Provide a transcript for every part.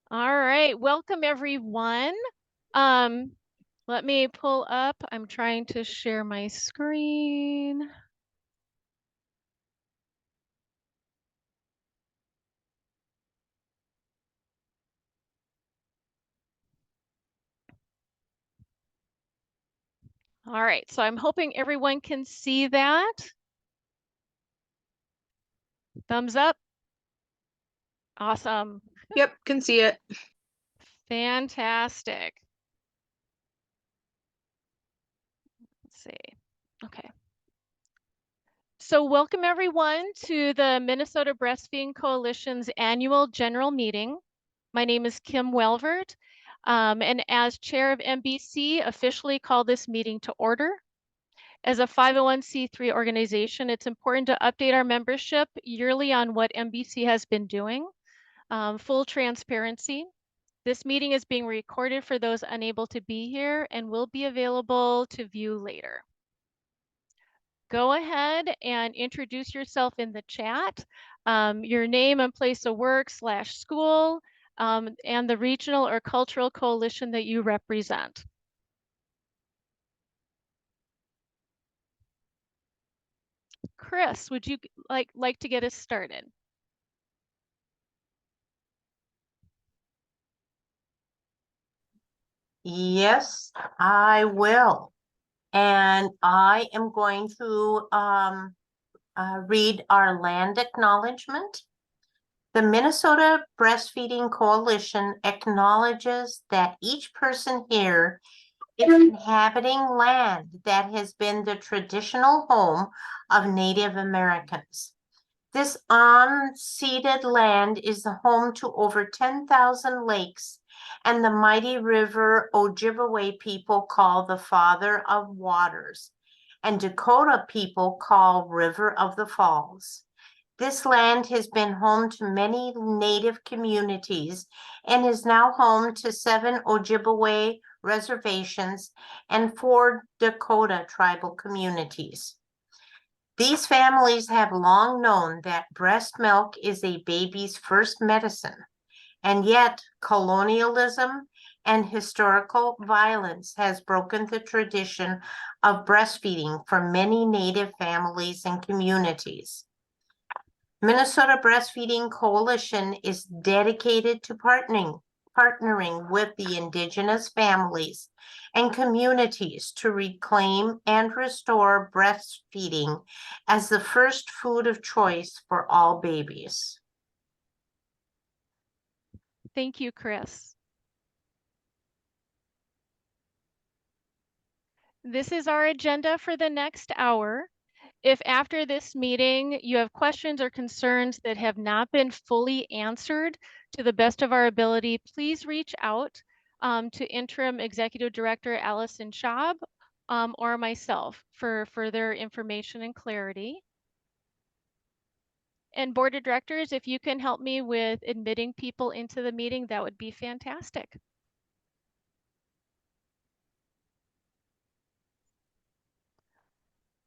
All right, welcome everyone. Let me pull up. I'm trying to share my screen. All right, so I'm hoping everyone can see that. Thumbs up. Awesome. Yep, can see it. Fantastic. Let's see. Okay. So welcome everyone to the Minnesota Breastfeeding Coalition's annual general meeting. My name is Kim Welvert, and as chair of MBC, officially call this meeting to order. As a 501c3 organization, it's important to update our membership yearly on what MBC has been doing. Full transparency. This meeting is being recorded for those unable to be here and will be available to view later. Go ahead and introduce yourself in the chat, your name and place of work / school, and the regional or cultural coalition that you represent. Chris, would you like to get us started? Yes, I will. And I am going to read our land acknowledgement. The Minnesota Breastfeeding Coalition acknowledges that each person here is inhabiting land that has been the traditional home of Native Americans. This unceded land is the home to over 10,000 lakes and the mighty river Ojibwe people call the Father of Waters, and Dakota people call River of the Falls. This land has been home to many Native communities and is now home to 7 Ojibwe reservations and 4 Dakota tribal communities. These families have long known that breast milk is a baby's first medicine, and yet colonialism and historical violence has broken the tradition of breastfeeding for many Native families and communities. Minnesota Breastfeeding Coalition is dedicated to partnering with the Indigenous families and communities to reclaim and restore breastfeeding as the first food of choice for all babies. Thank you, Chris. This is our agenda for the next hour. If after this meeting you have questions or concerns that have not been fully answered to the best of our ability, please reach out to Interim Executive Director Allison Schaub or myself for further information and clarity. And Board of Directors, if you can help me with admitting people into the meeting, that would be fantastic.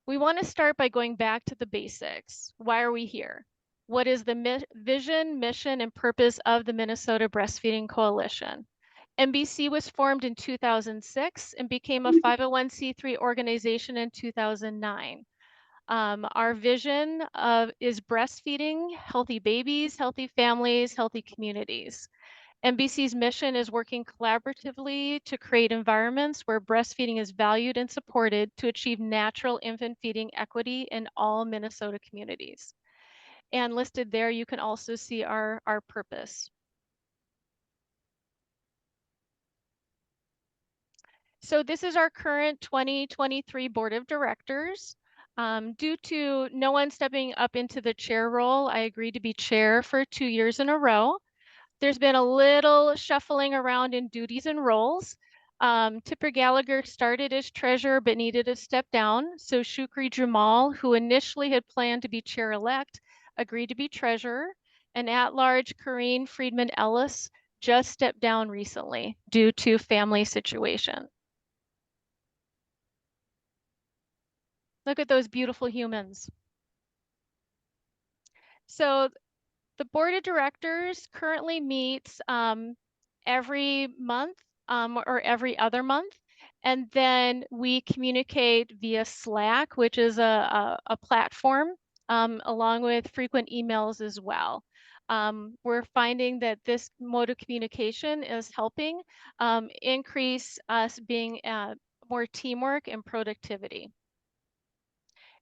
We want to start by going back to the basics. Why are we here? What is the vision, mission, and purpose of the Minnesota Breastfeeding Coalition? MBC was formed in 2006 and became a 501c3 organization in 2009. Our vision is breastfeeding, healthy babies, healthy families, healthy communities. MBC's mission is working collaboratively to create environments where breastfeeding is valued and supported to achieve natural infant feeding equity in all Minnesota communities. And listed there, you can also see our purpose. So this is our current 2023 Board of Directors. Due to no one stepping up into the chair role, I agreed to be chair for 2 years in a row. There's been a little shuffling around in duties and roles. Tipper Gallagher started as treasurer but needed to step down. So Shukri Jamal, who initially had planned to be chair-elect, agreed to be treasurer. And at-large Corrine Friedman Ellis just stepped down recently due to family situation. Look at those beautiful humans. So The board of directors currently meets every month or every other month. And then we communicate via Slack, which is a platform, along with frequent emails as well. We're finding that this mode of communication is helping increase us being more teamwork and productivity.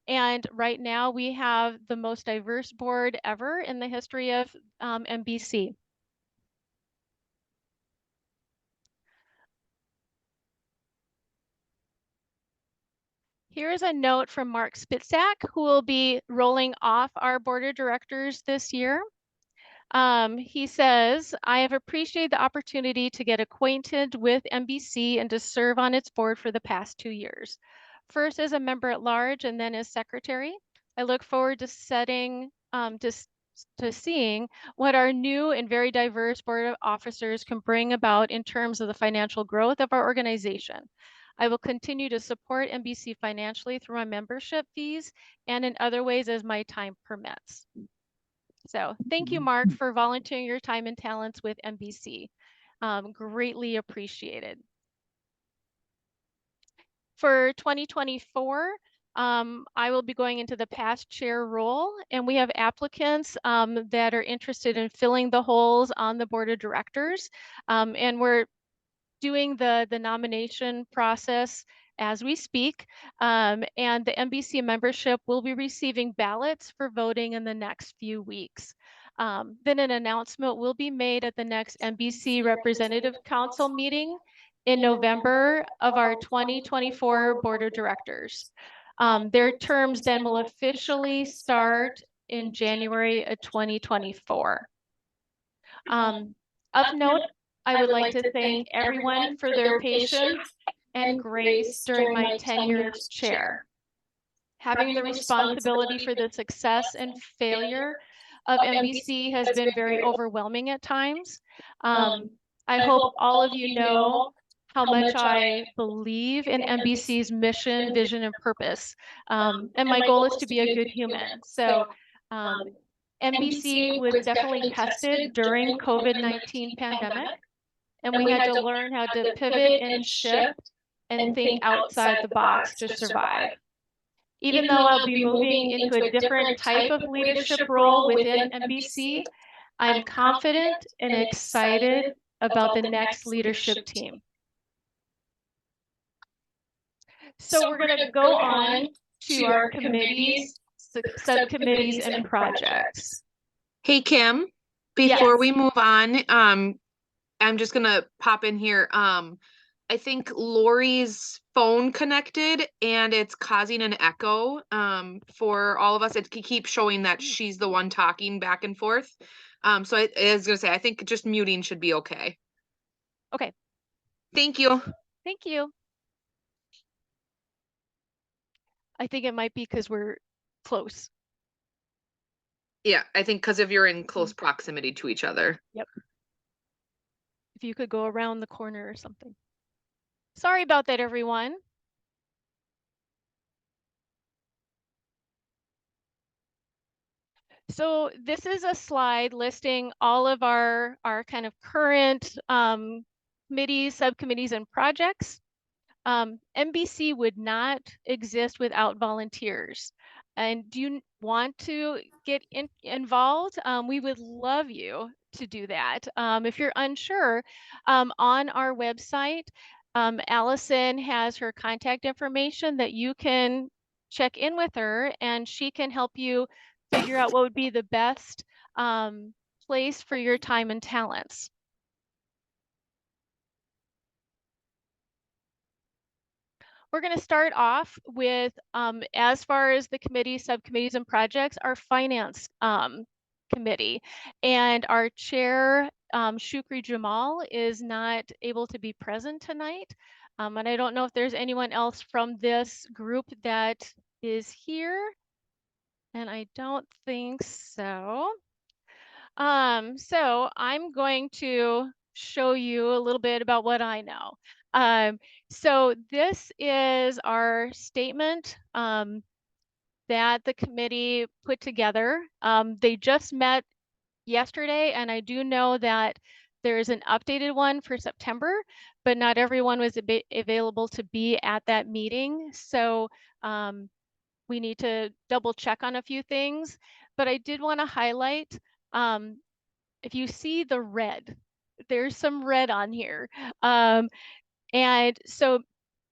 And right now we have the most diverse board ever in the history of MBC. Here's a note from Mark Spitzak, who will be rolling off our board of directors this year. He says, I have appreciated the opportunity to get acquainted with MBC and to serve on its board for the past 2 years. First as a member at large and then as secretary. I look forward to seeing what our new and very diverse board of officers can bring about in terms of the financial growth of our organization. I will continue to support MBC financially through my membership fees and in other ways as my time permits. So thank you, Mark, for volunteering your time and talents with MBC. Greatly appreciated. For 2024, I will be going into the past chair role, and we have applicants that are interested in filling the holes on the board of directors. And we're doing the nomination process as we speak, and the MBC membership will be receiving ballots for voting in the next few weeks. Then an announcement will be made at the next MBC Representative Council meeting in November of our 2024 Board of Directors. Their terms then will officially start in January of 2024. Of note, I would like to thank everyone for their patience and grace during my tenure as chair. Having the responsibility for the success and failure of MBC has been very overwhelming at times. I hope all of you know how much I believe in MBC's mission, vision, and purpose. And my goal is to be a good human. So MBC was definitely tested during COVID-19 pandemic, and we had to learn how to pivot and shift and think outside the box to survive. Even though I'll be moving into a different type of leadership role within MBC, I'm confident and excited about the next leadership team. So we're going to go on to our committees, subcommittees, and projects. Hey, Kim, before we move on, I'm just gonna pop in here. I think Lori's phone connected and it's causing an echo for all of us. It keeps showing that she's the one talking back and forth. So I was gonna say, I think just muting should be okay. Okay. Thank you. Thank you. I think it might be because we're close. Yeah, I think because if you're in close proximity to each other. Yep. If you could go around the corner or something. Sorry about that, everyone. So this is a slide listing all of our kind of current committees, subcommittees, and projects. MBC would not exist without volunteers. And do you want to get involved? We would love you to do that. If you're unsure, on our website, Allison has her contact information that you can check in with her, and she can help you figure out what would be the best place for your time and talents. We're going to start off with, as far as the committees, subcommittees, and projects, our finance committee. And our chair, Shukri Jamal, is not able to be present tonight. And I don't know if there's anyone else from this group that is here. And I don't think so. So I'm going to show you a little bit about what I know. So this is our statement that the committee put together. They just met yesterday, and I do know that there's an updated one for September, but not everyone was available to be at that meeting. So we need to double check on a few things, but I did want to highlight, if you see the red, there's some red on here. And so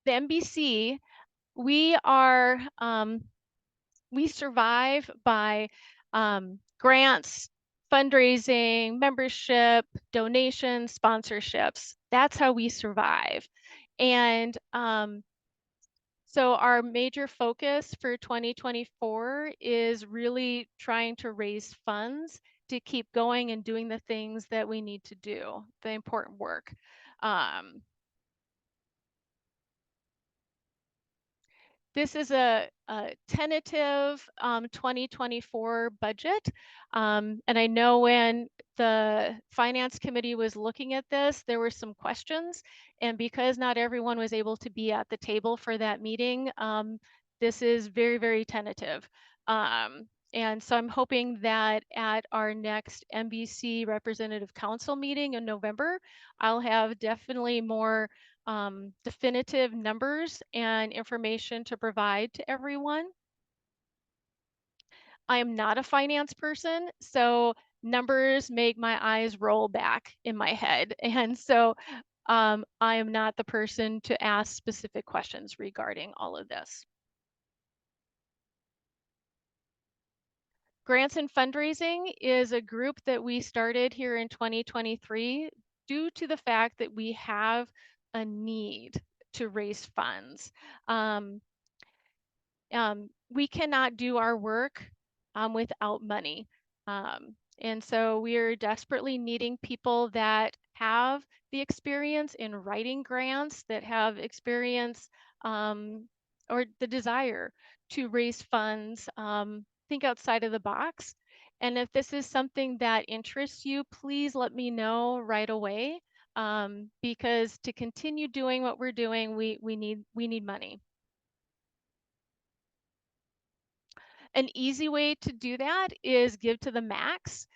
the MBC, we are, we survive by grants, fundraising, membership, donations, sponsorships. That's how we survive. And so our major focus for 2024 is really trying to raise funds to keep going and doing the things that we need to do, the important work. This is a tentative 2024 budget. And I know when the Finance Committee was looking at this, there were some questions. And because not everyone was able to be at the table for that meeting, this is very, very tentative. And so I'm hoping that at our next MBC Representative Council meeting in November, I'll have definitely more definitive numbers and information to provide to everyone. I am not a finance person, so numbers make my eyes roll back in my head. And so I am not the person to ask specific questions regarding all of this. Grants and Fundraising is a group that we started here in 2023 due to the fact that we have a need to raise funds. We cannot do our work without money. And so we are desperately needing people that have the experience in writing grants, that have experience or the desire to raise funds, think outside of the box. And if this is something that interests you, please let me know right away, because to continue doing what we're doing, we need money. An easy way to do that is give to the max.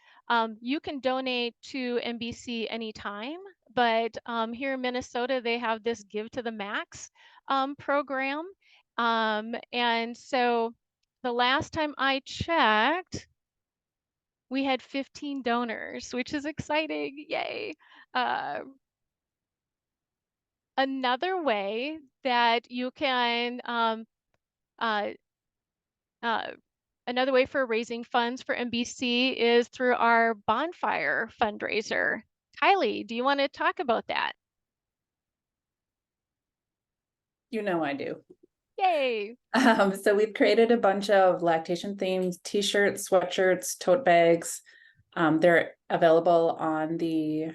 You can donate to MBC anytime, but here in Minnesota, they have this Give to the Max program. And so the last time I checked, we had 15 donors, which is exciting, yay. Another way that you can another way for raising funds for MBC is through our bonfire fundraiser. Kylie, do you want to talk about that? You know I do. Yay. So we've created a bunch of lactation themed t-shirts, sweatshirts, tote bags. They're available on the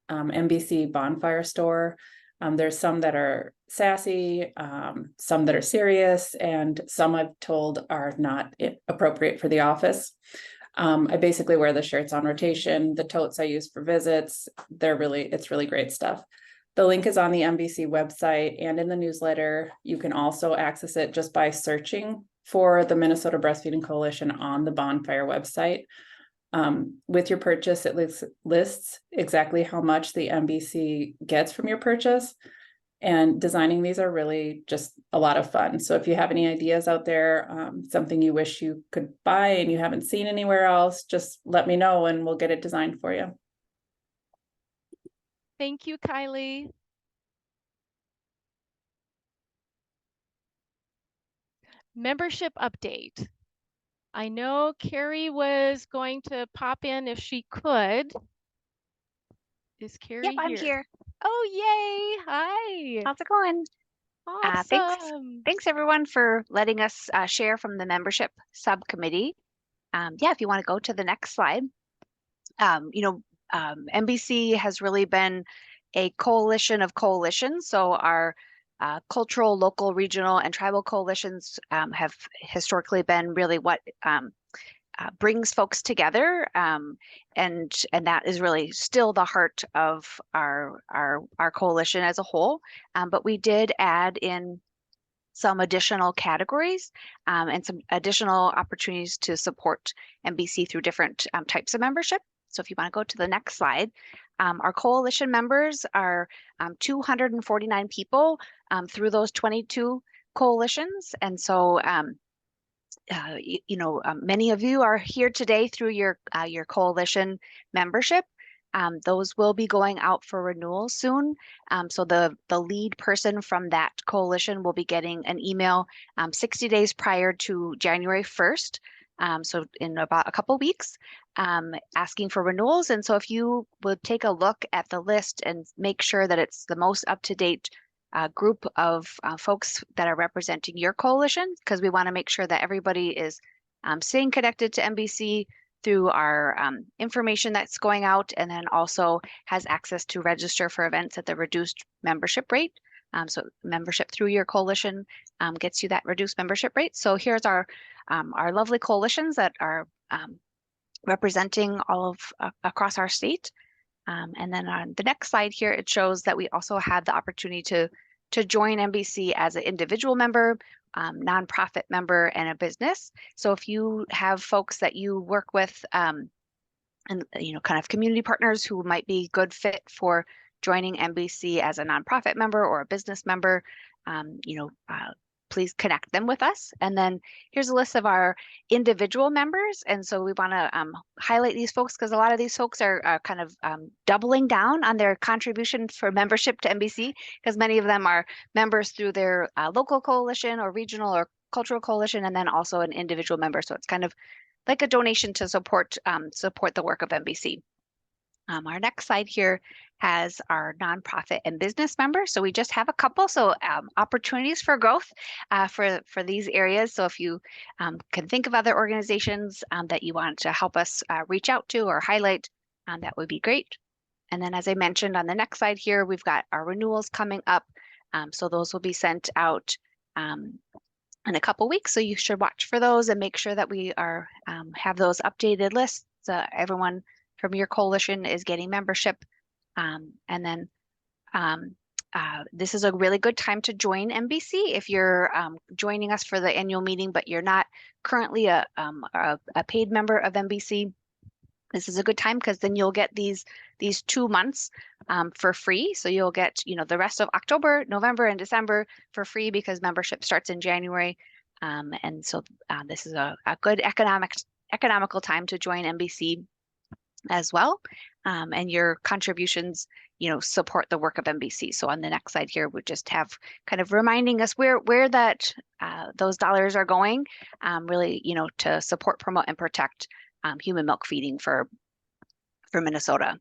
MBC Bonfire store. There's some that are sassy, some that are serious, and some I've told are not appropriate for the office. I basically wear the shirts on rotation. The totes I use for visits. It's really great stuff. The link is on the MBC website and in the newsletter. You can also access it just by searching for the Minnesota Breastfeeding Coalition on the Bonfire website. With your purchase, it lists exactly how much the MBC gets from your purchase. And designing these are really just a lot of fun. So if you have any ideas out there, something you wish you could buy and you haven't seen anywhere else, just let me know and we'll get it designed for you. Thank you, Kylie. Membership update. I know Carrie was going to pop in if she could. Is Carrie here? I'm here. Oh, yay. Hi. How's it going? Awesome. Thanks everyone for letting us share from the membership subcommittee. If you want to go to the next slide. MBC has really been a coalition of coalitions. So our cultural, local, regional, and tribal coalitions have historically been really what brings folks together, and that is really still the heart of our coalition as a whole. But we did add in some additional categories and some additional opportunities to support MBC through different types of membership. So if you want to go to the next slide, our coalition members are 249 people through those 22 coalitions. And so, many of you are here today through your coalition membership. Those will be going out for renewal soon. So the lead person from that coalition will be getting an email 60 days prior to January 1st. So in about a couple weeks, asking for renewals. And so if you would take a look at the list and make sure that it's the most up-to-date group of folks that are representing your coalition, because we want to make sure that everybody is staying connected to MBC through our information that's going out, and then also has access to register for events at the reduced membership rate. So membership through your coalition gets you that reduced membership rate. So here's our lovely coalitions that are representing all of across our state. And then on the next slide here, it shows that we also have the opportunity to join MBC as an individual member, nonprofit member, and a business. So if you have folks that you work with and kind of community partners who might be good fit for joining MBC as a nonprofit member or a business member, please connect them with us. And then here's a list of our individual members. And so we want to highlight these folks because a lot of these folks are kind of doubling down on their contribution for membership to MBC, because many of them are members through their local coalition or regional or cultural coalition, and then also an individual member. So it's kind of like a donation to support the work of MBC. Our next slide here has our nonprofit and business members. So we just have a couple. So opportunities for growth for these areas. So if you can think of other organizations that you want to help us reach out to or highlight, that would be great. And then as I mentioned on the next slide here, we've got our renewals coming up. So those will be sent out in a couple weeks. So you should watch for those and make sure that we are have those updated lists. Everyone from your coalition is getting membership. And then this is a really good time to join MBC. If you're joining us for the annual meeting, but you're not currently a paid member of MBC, this is a good time because then you'll get these 2 months for free. So you'll get, the rest of October, November, and December for free because membership starts in January. And so this is a good economical time to join MBC as well. And your contributions, support the work of MBC. So on the next slide here, we just have kind of reminding us where that those dollars are going, really, to support, promote, and protect human milk feeding for Minnesota.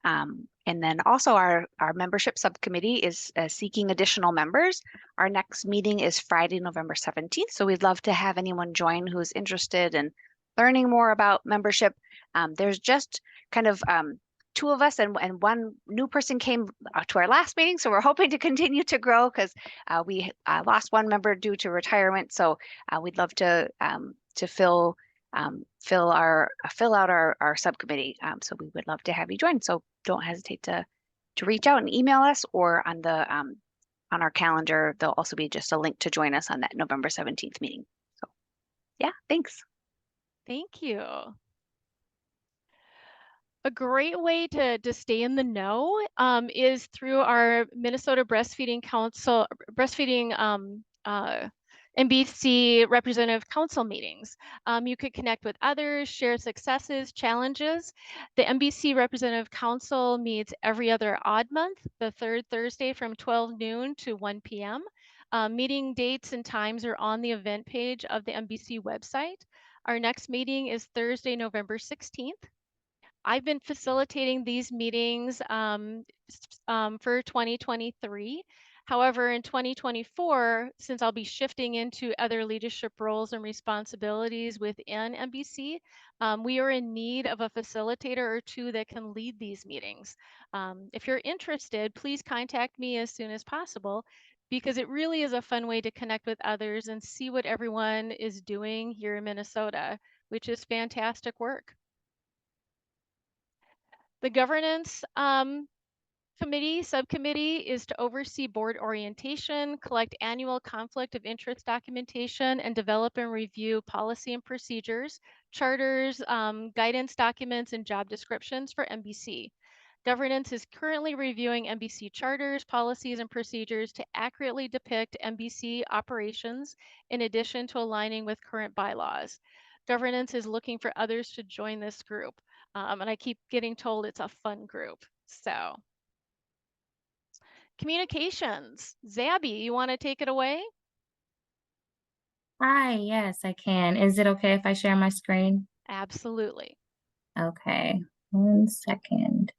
And then also our membership subcommittee is seeking additional members. Our next meeting is Friday, November 17th. So we'd love to have anyone join who's interested in learning more about membership. There's just kind of 2 of us and one new person came to our last meeting. So we're hoping to continue to grow because we lost one member due to retirement. So we'd love to fill out our subcommittee. So we would love to have you join. So don't hesitate to reach out and email us, or on the on our calendar, there'll also be just a link to join us on that November 17th meeting. So yeah, thanks. Thank you. A great way to stay in the know is through our Minnesota Breastfeeding Council, MBC Representative Council meetings. You could connect with others, share successes, challenges. The MBC Representative Council meets every other odd month, the 3rd Thursday from 12 noon to 1 p.m. Meeting dates and times are on the event page of the MBC website. Our next meeting is Thursday, November 16th. I've been facilitating these meetings for 2023. However, in 2024, since I'll be shifting into other leadership roles and responsibilities within MBC, we are in need of a facilitator or 2 that can lead these meetings. If you're interested, please contact me as soon as possible, because it really is a fun way to connect with others and see what everyone is doing here in Minnesota, which is fantastic work. The governance Subcommittee is to oversee board orientation, collect annual conflict of interest documentation, and develop and review policy and procedures, charters, guidance documents, and job descriptions for MBC. Governance is currently reviewing MBC charters, policies, and procedures to accurately depict MBC operations in addition to aligning with current bylaws. Governance is looking for others to join this group. And I keep getting told it's a fun group. So communications. Zabby, you want to take it away? Hi, yes, I can. Is it okay if I share my screen? Absolutely. Okay, 1 second.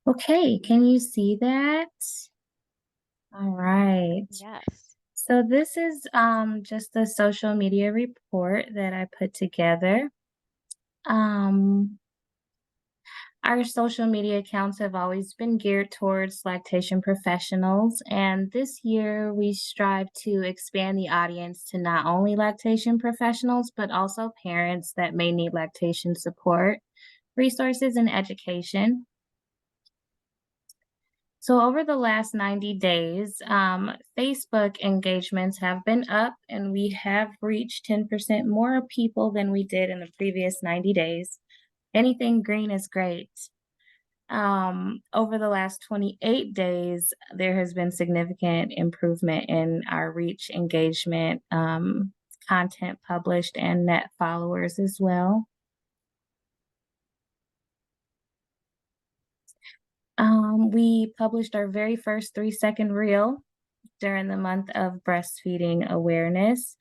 Okay, can you see that? All right. Yes. So this is just a social media report that I put together. Our social media accounts have always been geared towards lactation professionals, and this year we strive to expand the audience to not only lactation professionals, but also parents that may need lactation support, resources, and education. So over the last 90 days, Facebook engagements have been up, and we have reached 10% more people than we did in the previous 90 days. Anything green is great. Over the last 28 days, there has been significant improvement in our reach, engagement, content published, and net followers as well. We published our very first 3-second reel during the month of breastfeeding awareness.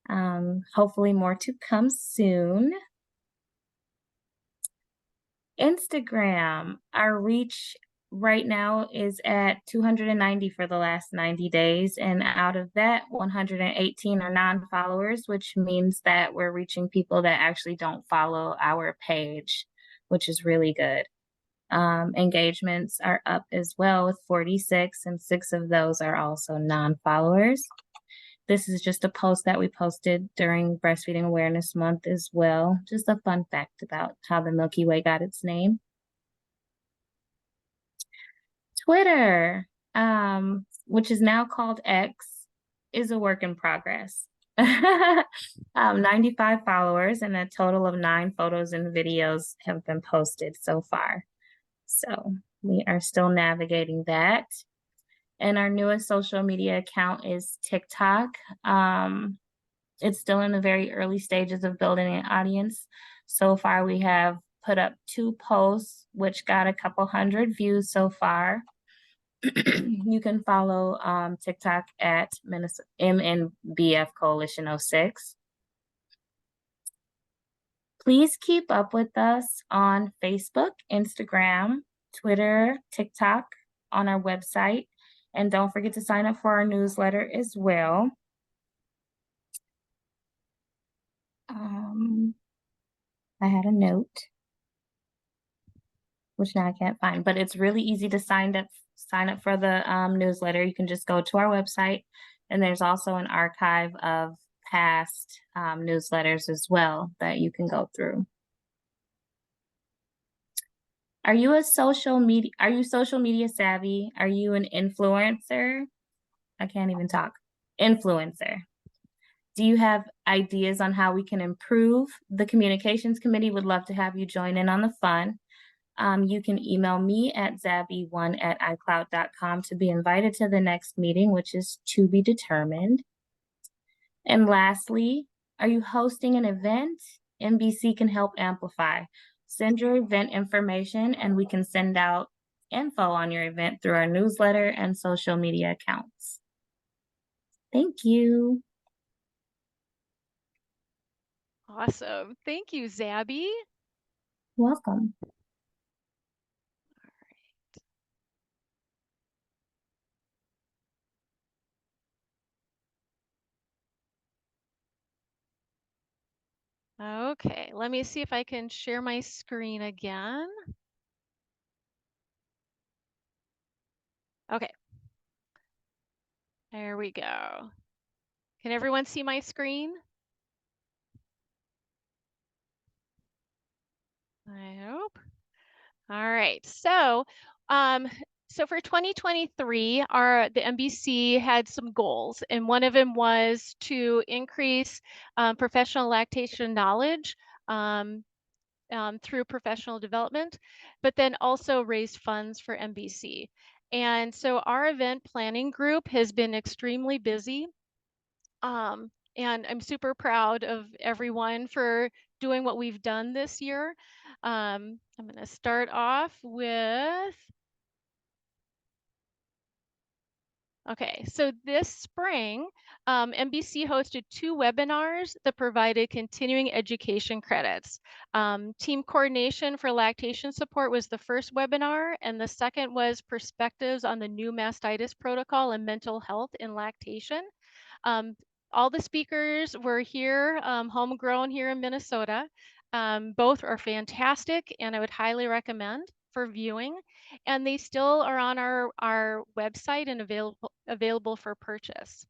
Hopefully more to come soon. Instagram, our reach right now is at 290 for the last 90 days. And out of that, 118 are non-followers, which means that we're reaching people that actually don't follow our page, which is really good. Engagements are up as well with 46, and 6 of those are also non-followers. This is just a post that we posted during Breastfeeding Awareness Month as well. Just a fun fact about how the Milky Way got its name. Twitter, which is now called X, is a work in progress. 95 followers and a total of 9 photos and videos have been posted so far. So we are still navigating that. And our newest social media account is TikTok. It's still in the very early stages of building an audience. So far, we have put up 2 posts, which got a couple hundred views so far. You can follow TikTok at MNBF Coalition 06. Please keep up with us on Facebook, Instagram, Twitter, TikTok, on our website. And don't forget to sign up for our newsletter as well. I had a note, which now I can't find, but it's really easy to sign up for the newsletter. You can just go to our website, and there's also an archive of past newsletters as well that you can go through. Are you social media savvy? Are you an influencer? I can't even talk. Influencer. Do you have ideas on how we can improve? The communications committee would love to have you join in on the fun. You can email me at zabby1@icloud.com to be invited to the next meeting, which is to be determined. And lastly, are you hosting an event? MBC can help amplify. Send your event information and we can send out info on your event through our newsletter and social media accounts. Thank you. Awesome. Thank you, Zabby. Welcome. Okay, let me see if I can share my screen again. Okay. There we go. Can everyone see my screen? I hope. All right. So for 2023, the MBC had some goals, and one of them was to increase professional lactation knowledge um, through professional development, but then also raise funds for MBC. And so our event planning group has been extremely busy. And I'm super proud of everyone for doing what we've done this year. I'm going to start off with, okay, so this spring, MBC hosted 2 webinars that provided continuing education credits. Team coordination for lactation support was the first webinar, and the second was perspectives on the new mastitis protocol and mental health in lactation. All the speakers were here, homegrown here in Minnesota. Both are fantastic, and I would highly recommend for viewing. And they still are on our website and available for purchase.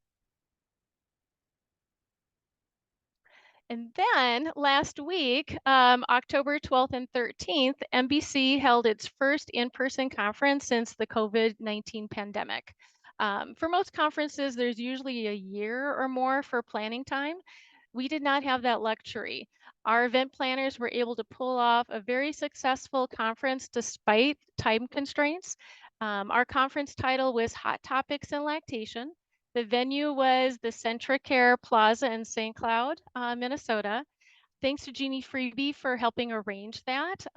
And then last week, October 12th and 13th, MBC held its first in-person conference since the COVID-19 pandemic. For most conferences, there's usually a year or more for planning time. We did not have that luxury. Our event planners were able to pull off a very successful conference despite time constraints. Our conference title was Hot Topics in Lactation. The venue was the Centricare Plaza in St. Cloud, Minnesota. Thanks to Jeannie Freebie for helping arrange that.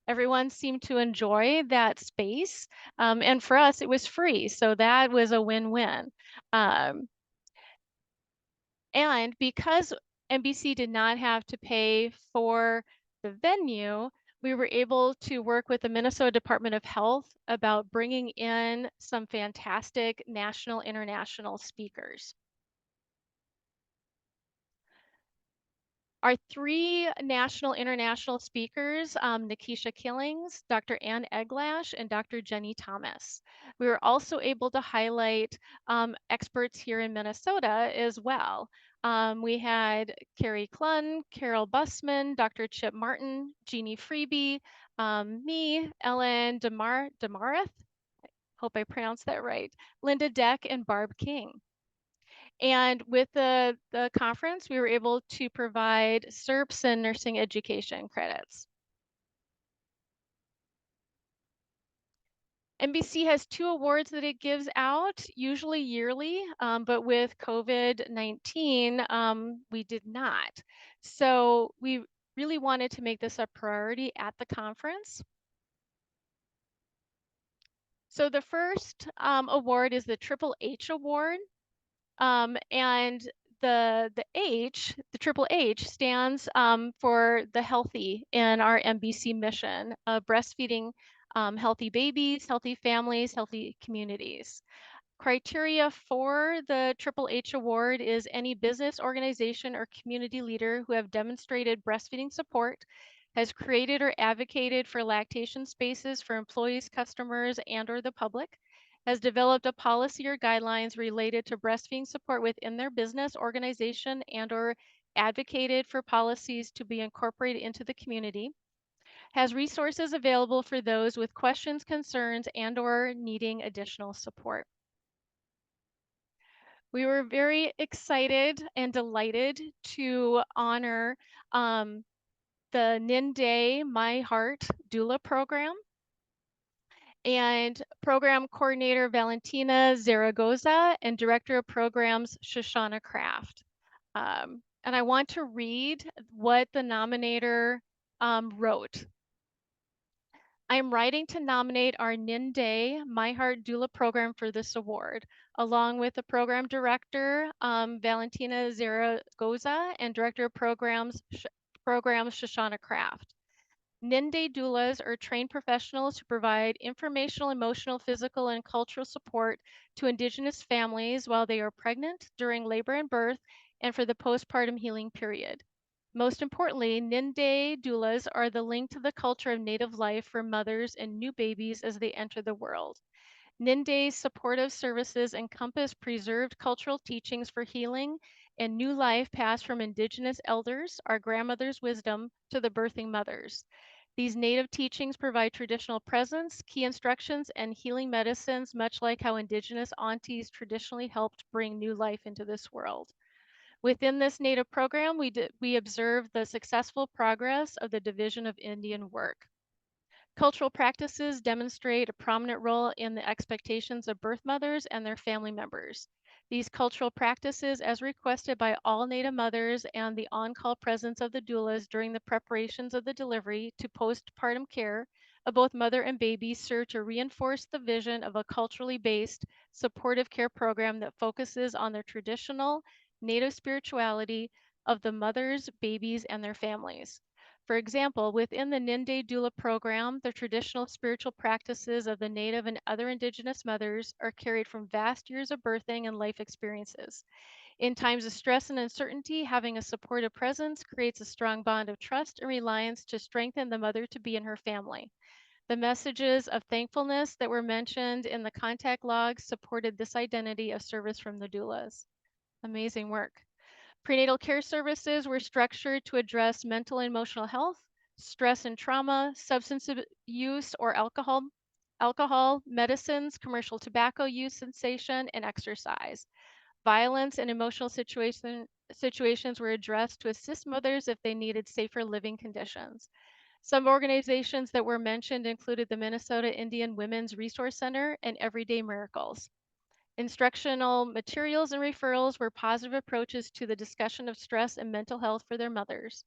Everyone seemed to enjoy that space. And for us, it was free. So that was a win-win. And because MBC did not have to pay for the venue, we were able to work with the Minnesota Department of Health about bringing in some fantastic national, international speakers. Our 3 national, international speakers, Nikisha Killings, Dr. Ann Eglash, and Dr. Jenny Thomas. We were also able to highlight experts here in Minnesota as well. We had Carrie Klun, Carol Bussman, Dr. Chip Martin, Jeannie Freebie, me, Ellen Demareth, hope I pronounced that right, Linda Deck, and Barb King. And with the conference, we were able to provide CERPs and nursing education credits. MBC has 2 awards that it gives out, usually yearly, but with COVID-19, we did not. So we really wanted to make this a priority at the conference. So the first award is the Triple H Award. And the Triple H stands for the healthy in our MBC mission of breastfeeding healthy babies, healthy families, healthy communities. Criteria for the Triple H Award is any business, organization, or community leader who have demonstrated breastfeeding support, has created or advocated for lactation spaces for employees, customers, and/or the public, has developed a policy or guidelines related to breastfeeding support within their business, organization, and/or advocated for policies to be incorporated into the community, has resources available for those with questions, concerns, and/or needing additional support. We were very excited and delighted to honor the NINDAY My Heart Doula program and program coordinator Valentina Zaragoza and director of programs Shoshana Kraft. And I want to read what the nominator wrote. I am writing to nominate our NINDAY My Heart Doula program for this award, along with the program director, Valentina Zaragoza, and director of programs Shoshana Kraft. NINDAY doulas are trained professionals who provide informational, emotional, physical, and cultural support to Indigenous families while they are pregnant, during labor and birth, and for the postpartum healing period. Most importantly, NINDAY doulas are the link to the culture of Native life for mothers and new babies as they enter the world. NINDAY's supportive services encompass preserved cultural teachings for healing and new life passed from indigenous elders, our grandmother's wisdom, to the birthing mothers. These native teachings provide traditional presence, key instructions, and healing medicines, much like how indigenous aunties traditionally helped bring new life into this world. Within this native program, we observed the successful progress of the Division of Indian Work. Cultural practices demonstrate a prominent role in the expectations of birth mothers and their family members. These cultural practices, as requested by all Native mothers and the on-call presence of the doulas during the preparations of the delivery to postpartum care of both mother and baby, serve to reinforce the vision of a culturally based supportive care program that focuses on the traditional Native spirituality of the mothers, babies, and their families. For example, within the Ninde Doula program, the traditional spiritual practices of the Native and other Indigenous mothers are carried from vast years of birthing and life experiences. In times of stress and uncertainty, having a supportive presence creates a strong bond of trust and reliance to strengthen the mother-to-be and her family. The messages of thankfulness that were mentioned in the contact logs supported this identity of service from the doulas. Amazing work. Prenatal care services were structured to address mental and emotional health, stress and trauma, substance use or alcohol, medicines, commercial tobacco use cessation, and exercise. Violence and emotional situations were addressed to assist mothers if they needed safer living conditions. Some organizations that were mentioned included the Minnesota Indian Women's Resource Center and Everyday Miracles. Instructional materials and referrals were positive approaches to the discussion of stress and mental health for their mothers.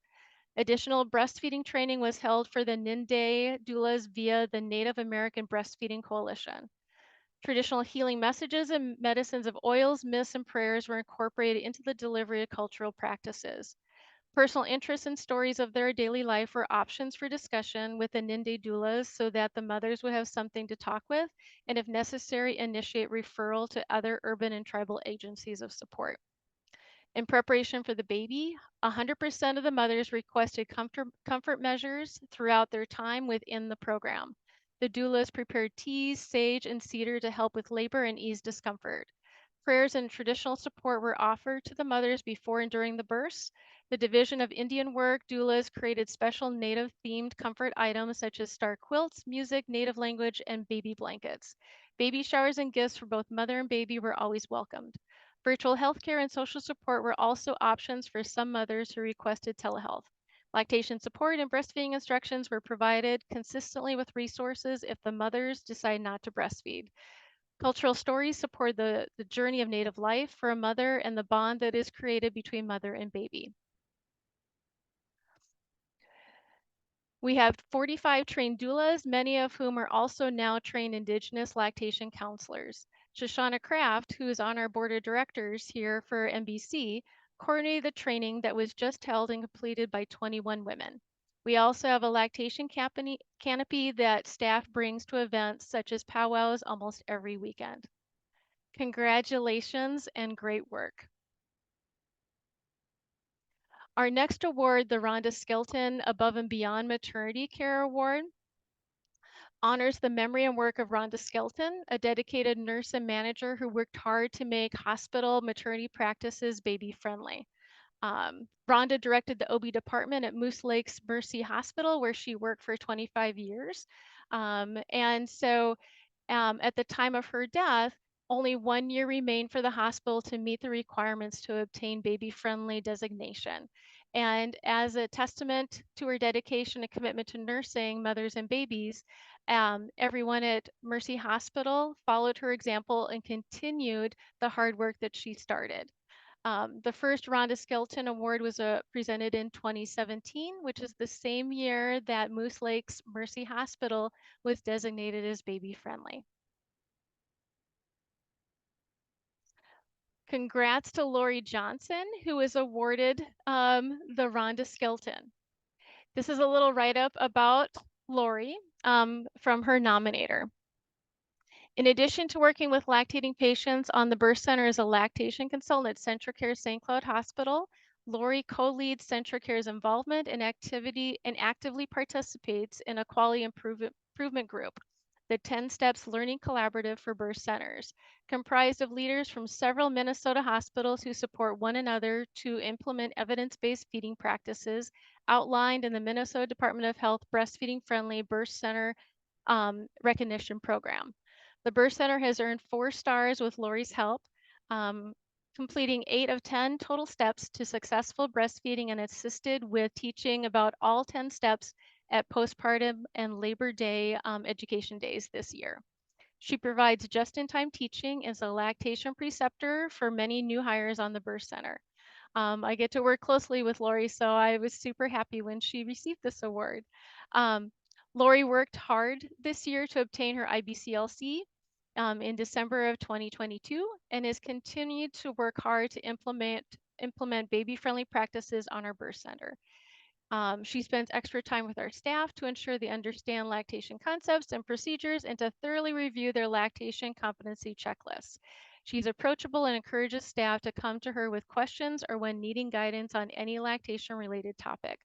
Additional breastfeeding training was held for the Ninde doulas via the Native American Breastfeeding Coalition. Traditional healing messages and medicines of oils, myths, and prayers were incorporated into the delivery of cultural practices. Personal interests and stories of their daily life were options for discussion with the Ninde doulas so that the mothers would have something to talk with and, if necessary, initiate referral to other urban and tribal agencies of support. In preparation for the baby, 100% of the mothers requested comfort measures throughout their time within the program. The doulas prepared teas, sage, and cedar to help with labor and ease discomfort. Prayers and traditional support were offered to the mothers before and during the births. The Division of Indian Work doulas created special Native themed comfort items such as star quilts, music, Native language, and baby blankets. Baby showers and gifts for both mother and baby were always welcomed. Virtual healthcare and social support were also options for some mothers who requested telehealth. Lactation support and breastfeeding instructions were provided consistently with resources if the mothers decide not to breastfeed. Cultural stories support the journey of Native life for a mother and the bond that is created between mother and baby. We have 45 trained doulas, many of whom are also now trained Indigenous lactation counselors. Shoshana Kraft, who is on our board of directors here for MBC, coordinated the training that was just held and completed by 21 women. We also have a lactation canopy that staff brings to events such as powwows almost every weekend. Congratulations and great work. Our next award, the Rhonda Skelton Above and Beyond Maternity Care Award, honors the memory and work of Rhonda Skelton, a dedicated nurse and manager who worked hard to make hospital maternity practices baby-friendly. Rhonda directed the OB department at Moose Lakes Mercy Hospital, where she worked for 25 years. At the time of her death, only 1 year remained for the hospital to meet the requirements to obtain baby-friendly designation. And as a testament to her dedication and commitment to nursing mothers and babies, everyone at Mercy Hospital followed her example and continued the hard work that she started. The first Rhonda Skelton Award was presented in 2017, which is the same year that Moose Lakes Mercy Hospital was designated as baby-friendly. Congrats to Lori Johnson, who was awarded the Rhonda Skelton. This is a little write-up about Lori from her nominator. In addition to working with lactating patients on the birth center as a lactation consultant at CentraCare St. Cloud Hospital, Lori co-leads CentraCare's involvement and actively participates in a quality improvement group. the 10 Steps Learning Collaborative for Birth Centers, comprised of leaders from several Minnesota hospitals who support one another to implement evidence-based feeding practices outlined in the Minnesota Department of Health Breastfeeding Friendly Birth Center recognition program. The Birth Center has earned 4 stars with Lori's help, completing 8 of 10 total steps to successful breastfeeding, and assisted with teaching about all 10 steps at postpartum and Labor Day education days this year. She provides just-in-time teaching as a lactation preceptor for many new hires on the Birth Center. I get to work closely with Lori, so I was super happy when she received this award. Lori worked hard this year to obtain her IBCLC in December of 2022, and has continued to work hard to implement baby-friendly practices on our birth center. She spends extra time with our staff to ensure they understand lactation concepts and procedures, and to thoroughly review their lactation competency checklists. She's approachable and encourages staff to come to her with questions or when needing guidance on any lactation-related topic.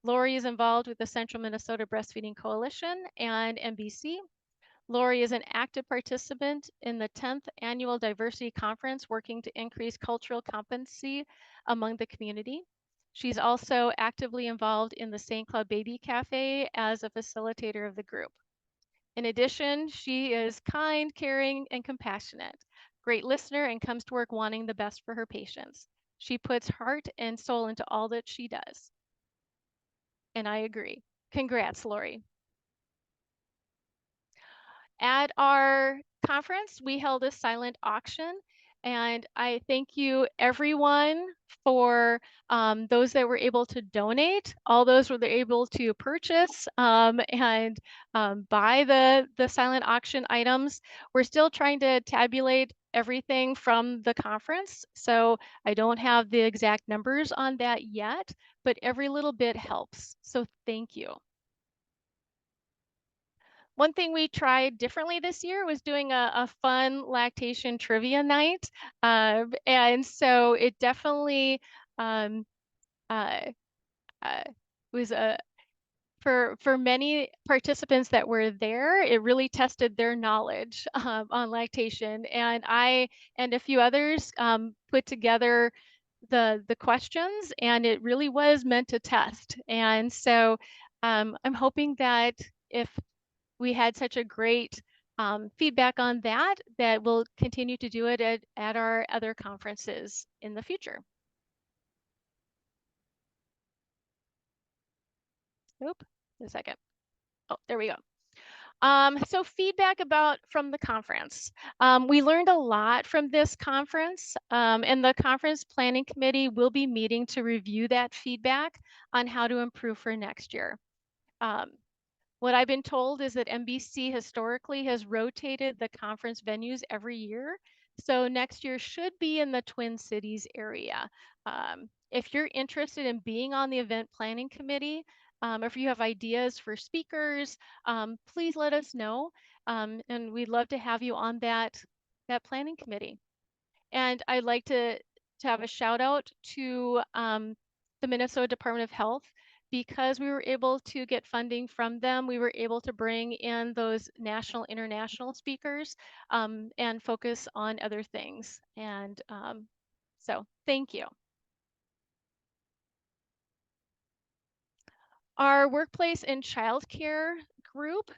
Lori is involved with the Central Minnesota Breastfeeding Coalition and MBC. Lori is an active participant in the 10th Annual Diversity Conference, working to increase cultural competency among the community. She's also actively involved in the St. Cloud Baby Cafe as a facilitator of the group. In addition, she is kind, caring, and compassionate, great listener, and comes to work wanting the best for her patients. She puts heart and soul into all that she does. And I agree. Congrats, Lori. At our conference, we held a silent auction, and I thank you everyone for those that were able to donate, all those were able to purchase and buy the silent auction items. We're still trying to tabulate everything from the conference, so I don't have the exact numbers on that yet, but every little bit helps, so thank you. One thing we tried differently this year was doing a fun lactation trivia night. And so it definitely was for many participants that were there, it really tested their knowledge on lactation. And I and a few others put together the questions, and it really was meant to test. And so I'm hoping that if we had such a great feedback on that, that we'll continue to do it at our other conferences in the future. Oop, a second. Oh, there we go. So feedback from the conference. We learned a lot from this conference, and the conference planning committee will be meeting to review that feedback on how to improve for next year. What I've been told is that MBC historically has rotated the conference venues every year. So next year should be in the Twin Cities area. If you're interested in being on the event planning committee, if you have ideas for speakers, please let us know. And we'd love to have you on that planning committee. And I'd like to have a shout out to the Minnesota Department of Health. Because we were able to get funding from them, we were able to bring in those national, international speakers and focus on other things. And so thank you. Our workplace and childcare group,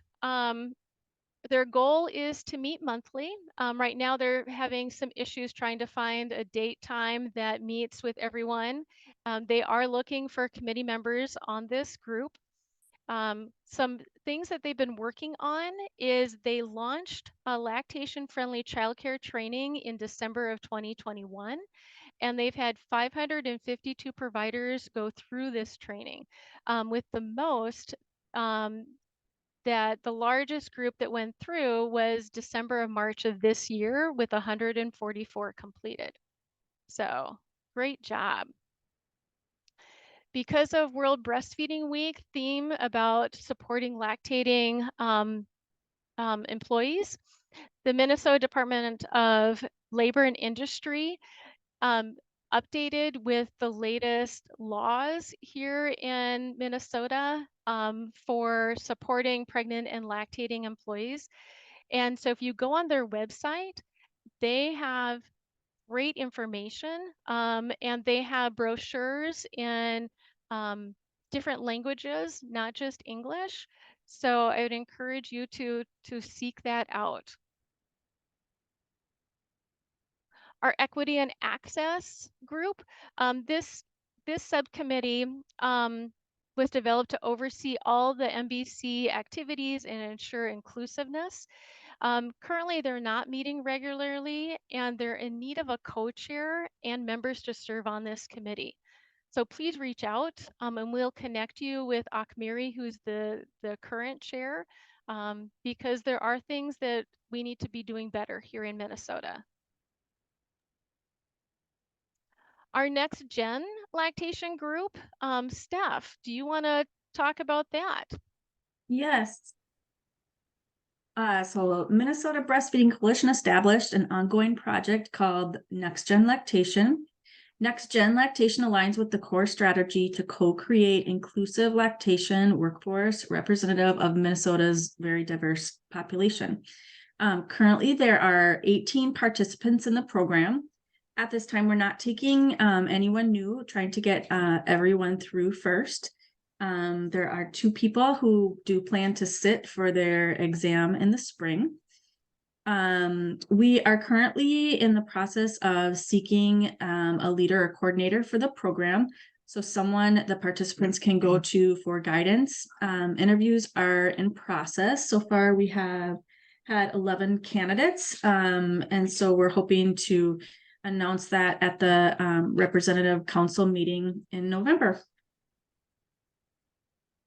their goal is to meet monthly. Right now, they're having some issues trying to find a date time that meets with everyone. They are looking for committee members on this group. Some things that they've been working on is they launched a lactation-friendly childcare training in December of 2021, and they've had 552 providers go through this training, with the most that the largest group that went through was December of March of this year with 144 completed. So great job. Because of World Breastfeeding Week theme about supporting lactating employees, the Minnesota Department of Labor and Industry updated with the latest laws here in Minnesota for supporting pregnant and lactating employees. And so if you go on their website, they have great information, and they have brochures in different languages, not just English. So I would encourage you to seek that out. Our equity and access group, this subcommittee was developed to oversee all the MBC activities and ensure inclusiveness. Currently, they're not meeting regularly, and they're in need of a co-chair and members to serve on this committee. So please reach out, and we'll connect you with Akmiri, who's the current chair, because there are things that we need to be doing better here in Minnesota. Our next gen lactation group, Steph, do you want to talk about that? Yes. So Minnesota Breastfeeding Coalition established an ongoing project called Next Gen Lactation. Next Gen Lactation aligns with the core strategy to co-create inclusive lactation workforce representative of Minnesota's very diverse population. Currently, there are 18 participants in the program. At this time, we're not taking anyone new, trying to get everyone through first. There are 2 people who do plan to sit for their exam in the spring. We are currently in the process of seeking a leader or coordinator for the program. So someone the participants can go to for guidance. Interviews are in process. So far, we have had 11 candidates. And so we're hoping to announce that at the representative council meeting in November.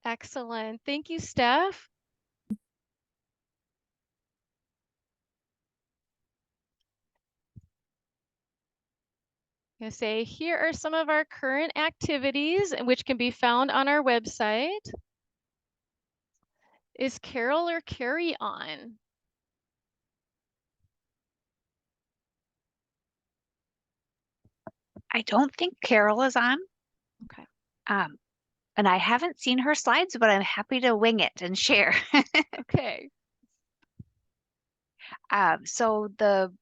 Excellent. Thank you, Steph. I'm going to say, here are some of our current activities, which can be found on our website. Is Carol or Carrie on? I don't think Carol is on. Okay. And I haven't seen her slides, but I'm happy to wing it and share. Okay. So the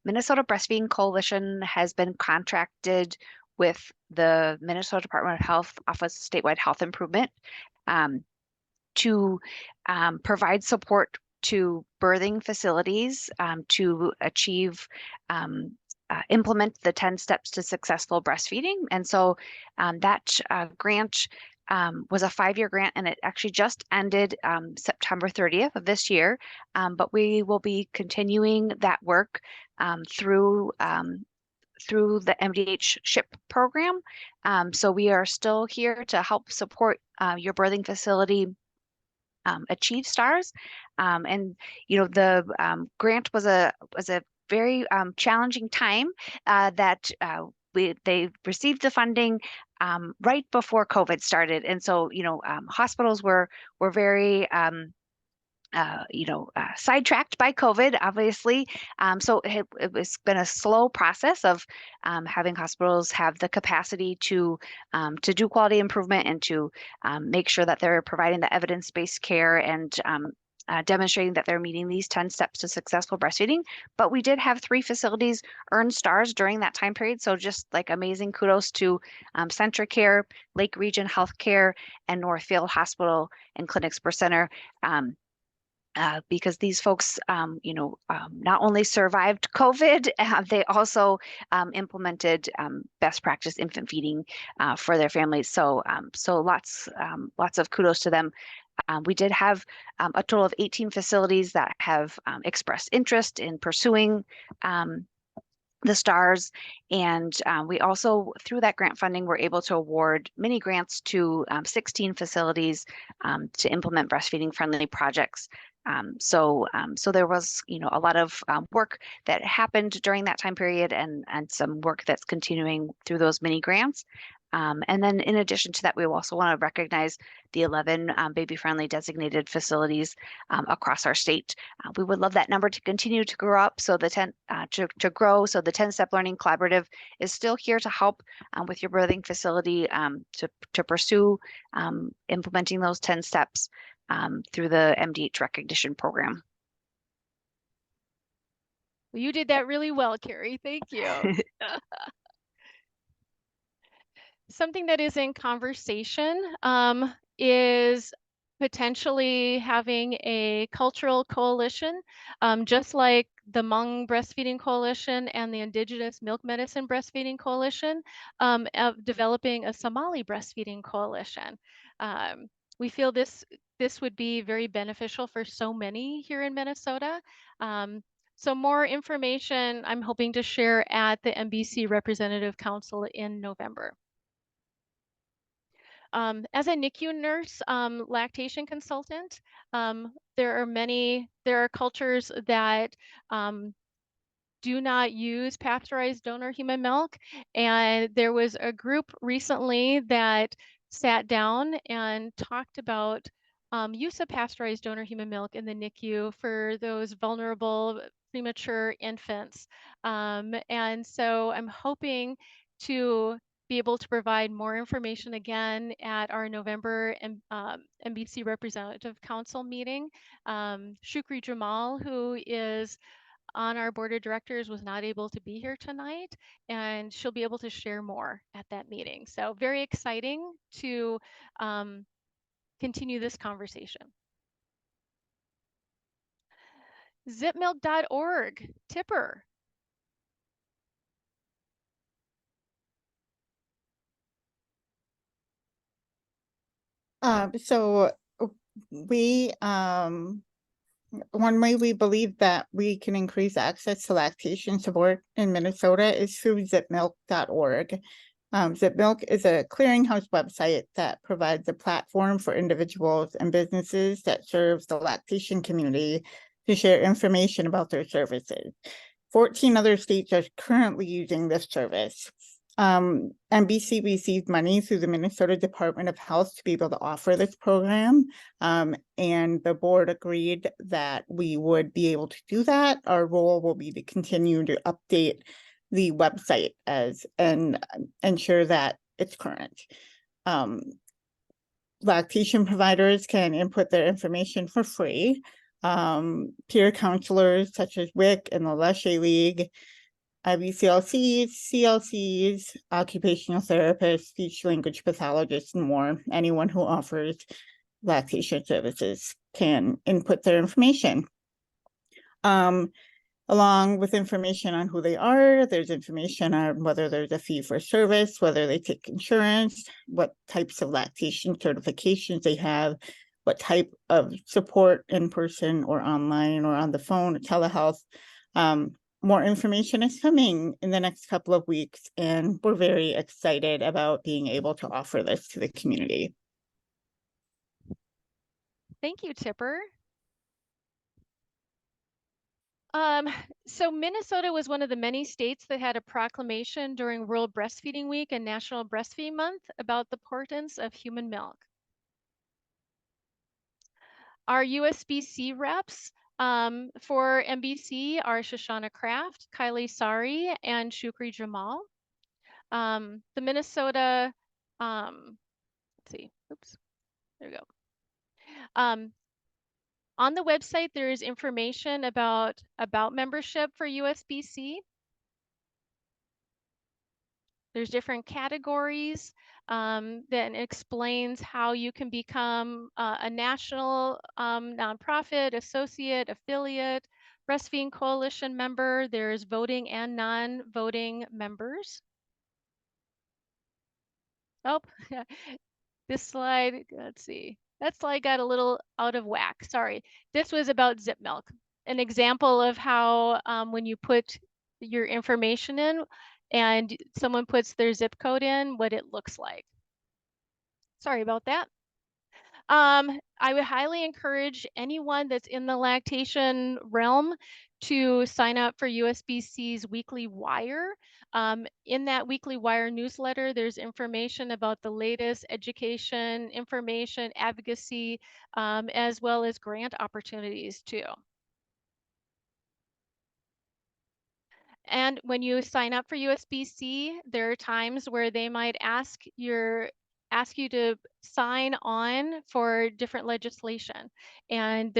Minnesota Breastfeeding Coalition has been contracted with the Minnesota Department of Health Office of Statewide Health Improvement to provide support to birthing facilities to achieve implement the 10 steps to successful breastfeeding. And so that grant was a 5-year grant, and it actually just ended September 30th of this year. But we will be continuing that work through the MDH SHIP program. So we are still here to help support your birthing facility achieve stars. And the grant was a very challenging time that they received the funding right before COVID started, and so hospitals were very sidetracked by COVID, obviously. So it's been a slow process of having hospitals have the capacity to do quality improvement and to make sure that they're providing the evidence-based care and demonstrating that they're meeting these 10 steps to successful breastfeeding. But we did have 3 facilities earn stars during that time period. So just like amazing kudos to Centricare, Lake Region Healthcare, and Northfield Hospital and Clinics Per Center. Because these folks, not only survived COVID, they also implemented best practice infant feeding for their families. So, lots of kudos to them. We did have a total of 18 facilities that have expressed interest in pursuing the stars, and we also, through that grant funding, were able to award mini grants to 16 facilities to implement breastfeeding friendly projects. So there was, a lot of work that happened during that time period, and some work that's continuing through those mini grants. And then in addition to that, we also want to recognize the 11 baby-friendly designated facilities across our state. We would love that number to continue to grow up, so the 10-step learning collaborative is still here to help with your birthing facility to pursue implementing those 10 steps through the MDH recognition program. Well, you did that really well, Carrie. Thank you. Something that is in conversation is potentially having a cultural coalition, just like the Hmong Breastfeeding Coalition and the Indigenous Milk Medicine Breastfeeding Coalition, of developing a Somali breastfeeding coalition. We feel this would be very beneficial for so many here in Minnesota. So more information I'm hoping to share at the MBC Representative Council in November. As a NICU nurse, lactation consultant, there are cultures that do not use pasteurized donor human milk. And there was a group recently that sat down and talked about use of pasteurized donor human milk in the NICU for those vulnerable premature infants. And so I'm hoping to be able to provide more information again at our November MBC Representative Council meeting. Shukri Jamal, who is on our board of directors, was not able to be here tonight, and she'll be able to share more at that meeting. So very exciting to continue this conversation. Zipmilk.org, Tipper. So we one way we believe that we can increase access to lactation support in Minnesota is through zipmilk.org. Zipmilk is a clearinghouse website that provides a platform for individuals and businesses that serves the lactation community to share information about their services. 14 other states are currently using this service. MBC received money through the Minnesota Department of Health to be able to offer this program, and the board agreed that we would be able to do that. Our role will be to continue to update the website and ensure that it's current. Lactation providers can input their information for free. Peer counselors such as WIC and the Leshe League, IBCLCs, CLCs, occupational therapists, speech language pathologists, and more. Anyone who offers lactation services can input their information. Along with information on who they are, there's information on whether there's a fee for service, whether they take insurance, what types of lactation certifications they have, what type of support in person or online or on the phone or telehealth. More information is coming in the next couple of weeks, and we're very excited about being able to offer this to the community. Thank you, Tipper. So Minnesota was one of the many states that had a proclamation during World Breastfeeding Week and National Breastfeeding Month about the importance of human milk. Our USBC reps for MBC are Shoshana Kraft, Kylie Sari, and Shukri Jamal. The Minnesota, let's see, oops, there we go. On the website, there is information about membership for USBC. There's different categories that explains how you can become a national nonprofit, associate, affiliate, breastfeeding coalition member. There's voting and non-voting members. Oh, this slide, let's see. That slide got a little out of whack, sorry. This was about Zipmilk, an example of how when you put your information in and someone puts their zip code in, what it looks like. Sorry about that. I would highly encourage anyone that's in the lactation realm to sign up for USBC's weekly wire. In that weekly wire newsletter, there's information about the latest education, information, advocacy, as well as grant opportunities too. And when you sign up for USBC, there are times where they might ask you to sign on for different legislation. And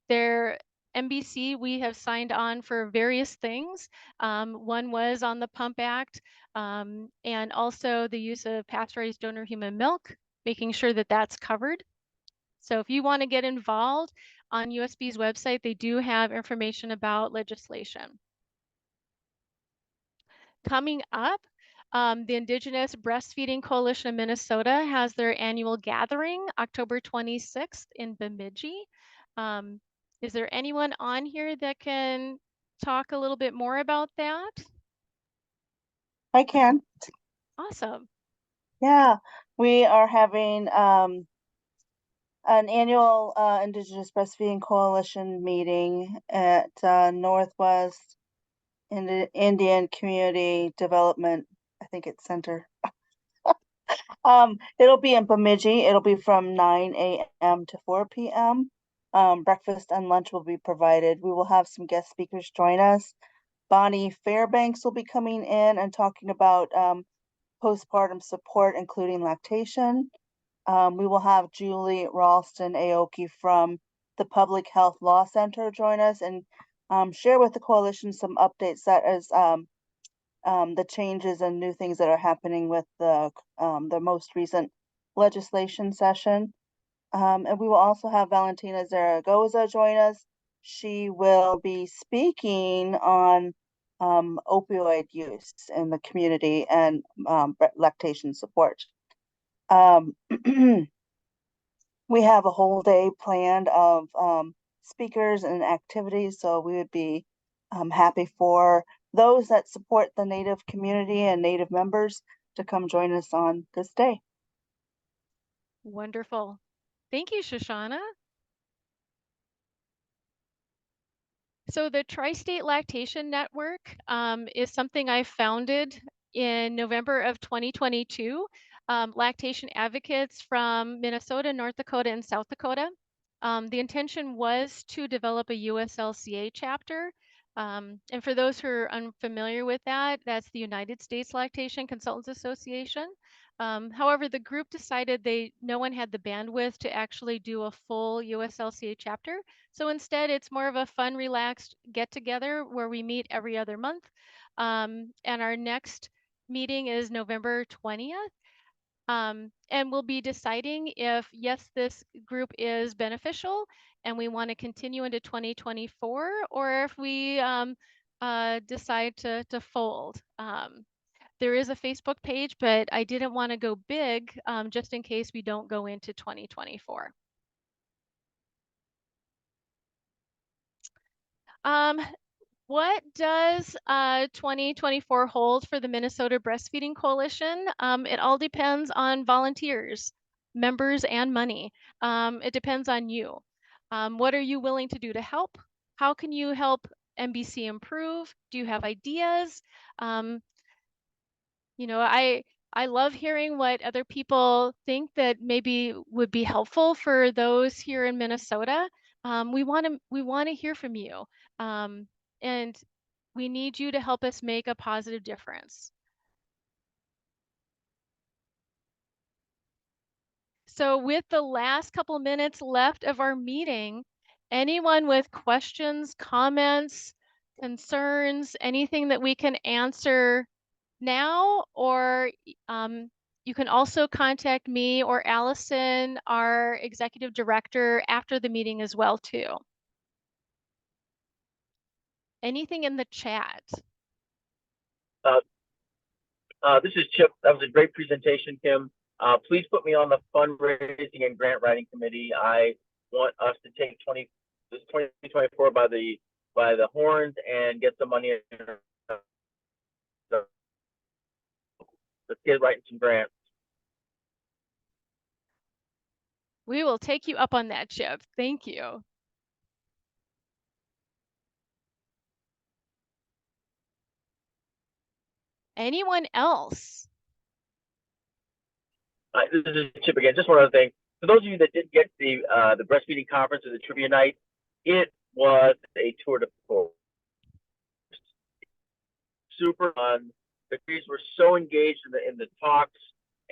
their MBC, we have signed on for various things. One was on the Pump Act, and also the use of pasteurized donor human milk, making sure that that's covered. So if you want to get involved, on USB's website, they do have information about legislation. Coming up, the Indigenous Breastfeeding Coalition of Minnesota has their annual gathering October 26th in Bemidji. Is there anyone on here that can talk a little bit more about that? I can. Awesome. Yeah, we are having an annual Indigenous Breastfeeding Coalition meeting at Northwest Indian Community Development, I think it's Center. It'll be in Bemidji. It'll be from 9 a.m. to 4 p.m. Breakfast and lunch will be provided. We will have some guest speakers join us. Bonnie Fairbanks will be coming in and talking about postpartum support, including lactation. We will have Julie Ralston Aoki from the Public Health Law Center join us and share with the coalition some updates that is the changes and new things that are happening with the most recent legislation session. And we will also have Valentina Zaragoza join us. She will be speaking on opioid use in the community and lactation support. We have a whole day planned of speakers and activities, so we would be happy for those that support the Native community and Native members to come join us on this day. Wonderful. Thank you, Shoshana. So the Tri-State Lactation Network is something I founded in November of 2022. Lactation advocates from Minnesota, North Dakota, and South Dakota. The intention was to develop a USLCA chapter. And for those who are unfamiliar with that, that's the United States Lactation Consultants Association. However, the group decided no one had the bandwidth to actually do a full USLCA chapter. So instead, it's more of a fun, relaxed get-together where we meet every other month. And our next meeting is November 20th. And we'll be deciding if, yes, this group is beneficial and we want to continue into 2024, or if we decide to fold. There is a Facebook page, but I didn't want to go big just in case we don't go into 2024. What does 2024 hold for the Minnesota Breastfeeding Coalition? It all depends on volunteers, members, and money. It depends on you. What are you willing to do to help? How can you help MBC improve? Do you have ideas? You know, I love hearing what other people think that maybe would be helpful for those here in Minnesota. We want to hear from you. And we need you to help us make a positive difference. So with the last couple minutes left of our meeting, anyone with questions, comments, concerns, anything that we can answer now, or you can also contact me or Allison, our executive director, after the meeting as well too. Anything in the chat? This is Chip. That was a great presentation, Kim. Please put me on the fundraising and grant writing committee. I want us to take 2024 by the horns and get some money. Let's get writing some grants. We will take you up on that, Chip. Thank you. Anyone else? This is Chip again. Just one other thing. For those of you that did get the breastfeeding conference or the trivia night, it was a tour de force. Super fun. The kids were so engaged in the talks,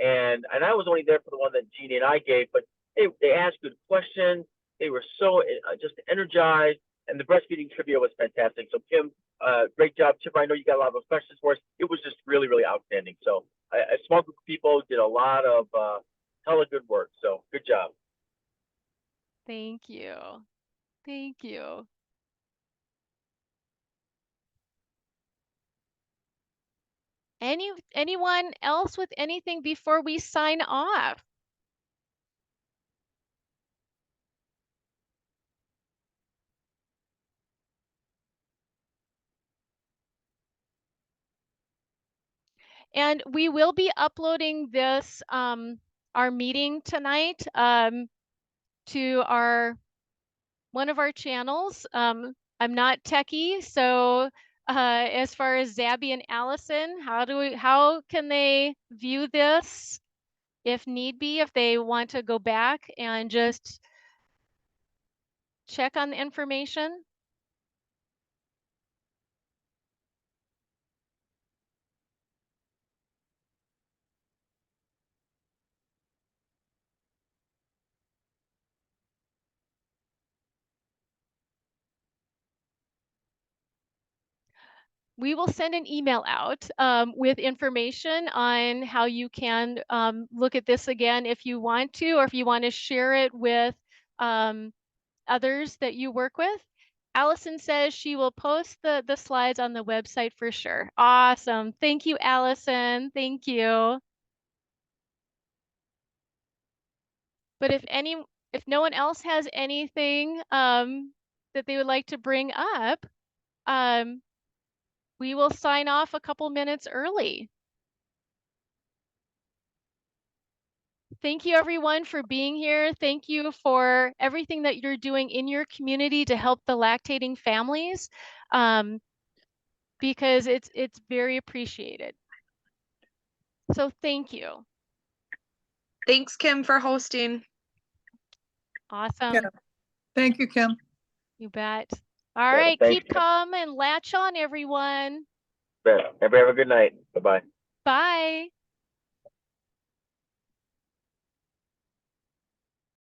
and I was only there for the one that Jeannie and I gave, but they asked good questions. They were so just energized, and the breastfeeding trivia was fantastic. So Kim, great job, Chip. I know you got a lot of those questions for us. It was just really, really outstanding. So a small group of people did a lot of hella good work. So good job. Thank you. Thank you. Anyone else with anything before we sign off? And we will be uploading this, our meeting tonight, to one of our channels. I'm not techie, so as far as Zabby and Allison, how can they view this if need be, if they want to go back and just check on the information? We will send an email out with information on how you can look at this again if you want to, or if you want to share it with others that you work with. Allison says she will post the slides on the website for sure. Awesome. Thank you, Allison. Thank you. But if no one else has anything that they would like to bring up, we will sign off a couple minutes early. Thank you everyone for being here. Thank you for everything that you're doing in your community to help the lactating families, because it's very appreciated. So thank you. Thanks, Kim, for hosting. Awesome. Yeah. Thank you, Kim. You bet. All Yeah, right, thanks, keep Kim. calm and latch on, everyone. Everybody have a good night. Bye-bye. Bye.